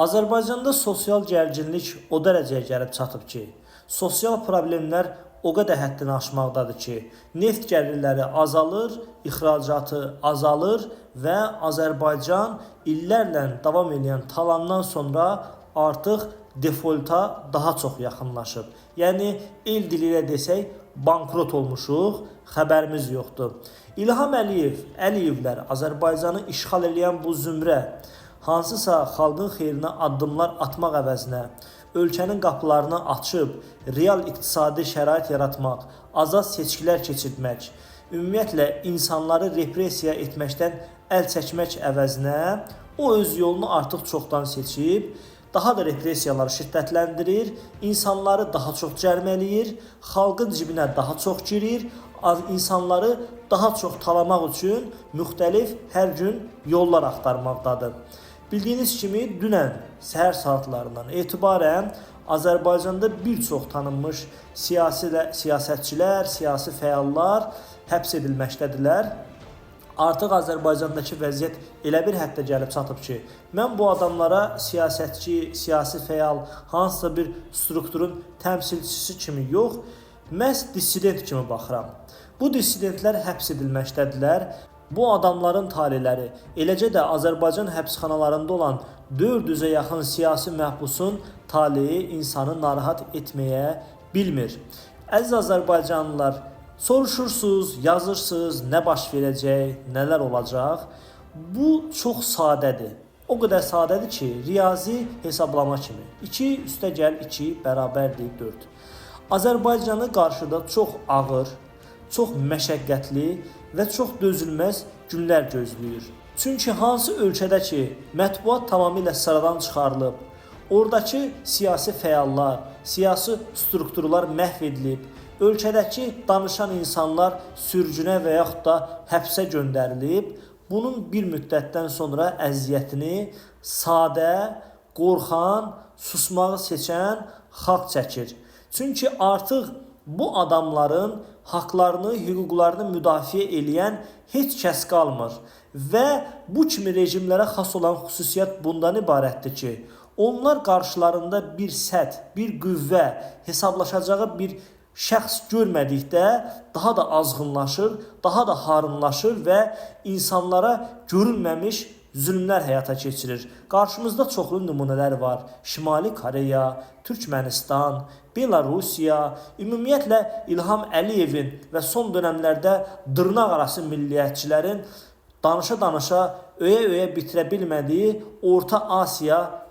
Azərbaycanda sosial gərginlik o dərəcəyə gəlib çatıb ki, sosial problemlər o qədər həddini aşmaqdadır ki, neft gəlirləri azalır, ixracatı azalır və Azərbaycan illərlə davam edən talandan sonra artıq defolta daha çox yaxınlaşıb. Yəni el dili ilə desək, bankrot olmuşuq, xəbərimiz yoxdur. İlham Əliyevlər Azərbaycanı işğal edən bu zümrə hansısa xalqın xeyrinə addımlar atmaq əvəzinə ölkənin qapılarını açıb, real iqtisadi şərait yaratmaq, azad seçkilər keçirmək, ümumiyyətlə insanları repressiya etməkdən əl çəkmək əvəzinə o öz yolunu artıq çoxdan seçib, daha da repressiyaları şiddətləndirir, insanları daha çox cərmələyir, xalqın cibinə daha çox girir, insanları daha çox talamaq üçün müxtəlif hər gün yollar axtarmaqdadır. Bildiyiniz kimi dünən səhər saatlarından etibarən Azərbaycanda bir çox tanınmış siyasətçilər, siyasi fəallar həbs edilməkdədirlər. Artıq Azərbaycandakı vəziyyət elə bir həddə gəlib çatıb ki, mən bu adamlara siyasətçi, siyasi fəal, hansısa bir strukturun təmsilçisi kimi yox, məhz dissident kimi baxıram. Bu dissidentlər həbs edilməkdədirlər. Bu adamların talihləri, eləcə də Azərbaycan həbsxanalarında olan 400-ə yaxın siyasi məhbusun talihi insanı narahat etməyə bilmir. Əziz Azərbaycanlılar, soruşursunuz, yazırsınız, nə baş verəcək, nələr olacaq? Bu çox sadədir. O qədər sadədir ki, riyazi hesablama kimi. 2 üstə gəl 2 bərabərdir 4. Azərbaycanı qarşıda çox ağır, çox məşəqqətli və çox dözülməz günlər gözləyir. Çünki hansı ölkədə ki, mətbuat tamamilə sıradan çıxarılıb, oradakı siyasi fəallar, siyasi strukturlar məhv edilib, ölkədəki danışan insanlar sürgünə və yaxud da həbsə göndərilib, bunun bir müddətdən sonra əziyyətini sadə, qorxan, susmağı seçən xalq çəkir. Çünki artıq bu adamların haqlarını, hüquqlarını müdafiə edən heç kəs qalmır. Və bu kimi rejimlərə xas olan xüsusiyyət bundan ibarətdir ki, onlar qarşılarında bir sədd, bir qüvvə, hesablaşacağı bir şəxs görmədikdə daha da azğınlaşır, daha da harınlaşır və insanlara görülməmiş zülmlər həyata keçirir. Qarşımızda çoxlu nümunələr var. Şimali Koreya, Türkmənistan, Belarusiya, ümumiyyətlə İlham Əliyevin və son dönəmlərdə dırnaq arası milliyyətçilərin danışa-danışa, öyə-öyə bitirə bilmədiyi Orta Asiya